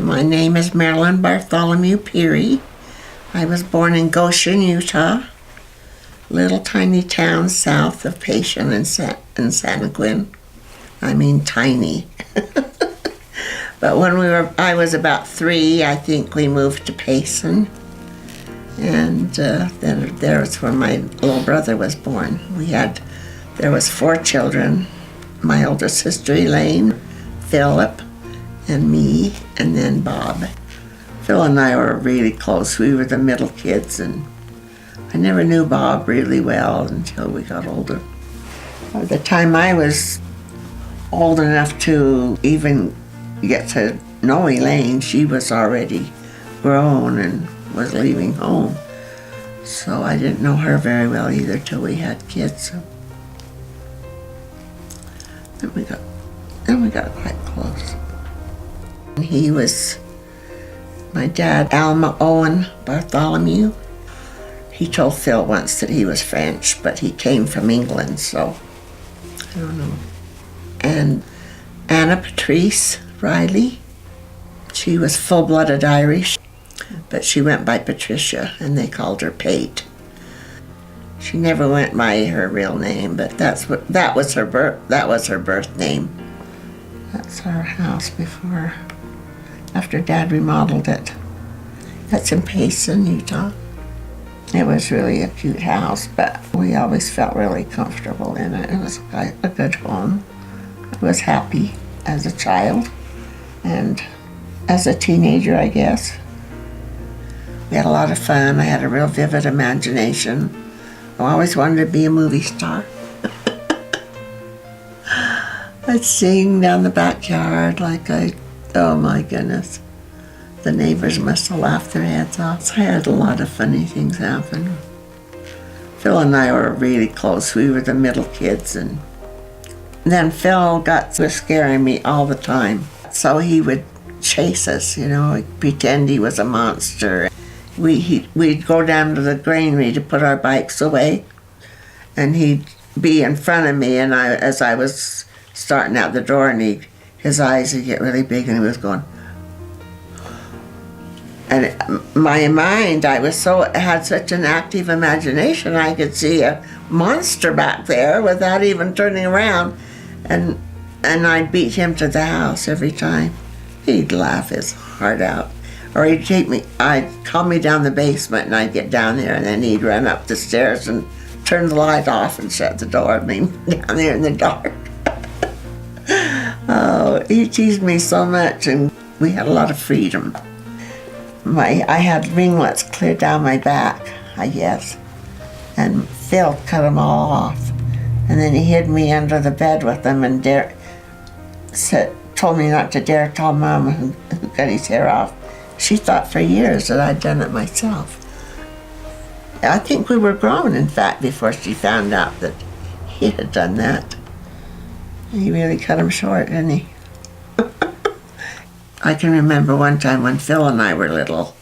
My name is Marilyn Bartholomew Peery. I was born in Goshen, Utah, little tiny town south of Payson and Santaquin. I mean tiny. But when I was about 3, I think we moved to Payson. And then there's where my little brother was born. There was 4 children. My older sister Elaine, Philip, and me, and then Bob. Phil and I were really close. We were the middle kids, and I never knew Bob really well until we got older. By the time I was old enough to even get to know Elaine, she was already grown and was leaving home. So I didn't know her very well either till we had kids. So then we got quite close. He was my dad, Alma Owen Bartholomew. He told Phil once that he was French, but he came from England, so I don't know. And Anna Patrice Riley, she was full-blooded Irish, but she went by Patricia, and they called her Pate. She never went by her real name, but that was her birth name. That's our house after Dad remodeled it. That's in Payson, Utah. It was really a cute house, but we always felt really comfortable in it. It was a good home. I was happy as a child and as a teenager, I guess. We had a lot of fun. I had a real vivid imagination. I always wanted to be a movie star. I'd sing down the backyard oh my goodness. The neighbors must have laughed their heads off. So I had a lot of funny things happen. Phil and I were really close. We were the middle kids, and then Phil was scaring me all the time. So he would chase us, pretend he was a monster. We'd go down to the granary to put our bikes away, and he'd be in front of me, and as I was starting out the door, and his eyes would get really big, and he was going. And my mind, I had such an active imagination, I could see a monster back there without even turning around, and I'd beat him to the house every time. He'd laugh his heart out. Or I'd call me down the basement, and I'd get down there, and then he'd run up the stairs and turn the light off and shut the door and me down there in the dark. Oh, he teased me so much, and we had a lot of freedom. I had ringlets clear down my back, I guess, and Phil cut them all off. And then he hid me under the bed with them and told me not to dare tell Mom who cut his hair off. She thought for years that I'd done it myself. I think we were grown, in fact, before she found out that he had done that. He really cut him short, didn't he? I can remember one time when Phil and I were little,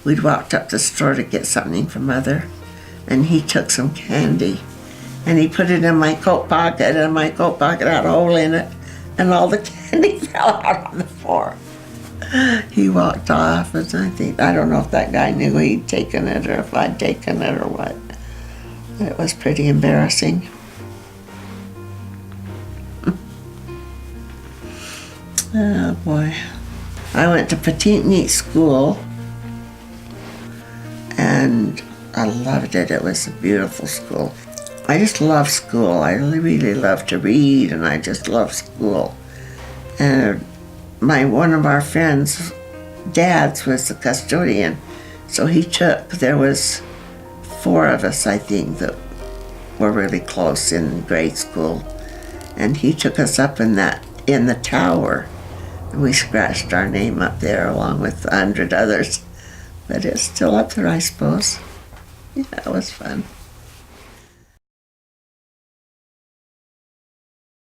we'd walked up the store to get something for Mother, and he took some candy, and he put it in my coat pocket, and my coat pocket had a hole in it, and all the candy fell out on the floor. He walked off, and I don't know if that guy knew he'd taken it or if I'd taken it or what. It was pretty embarrassing. Oh boy. I went to Petite Neat School, and I loved it. It was a beautiful school. I just love school. I really love to read, and I just love school. And one of our friends' dads was the custodian, so there was 4 of us, I think, that were really close in grade school, and he took us up in the tower, and we scratched our name up there along with 100 others, but it's still up there, I suppose. Yeah, it was fun.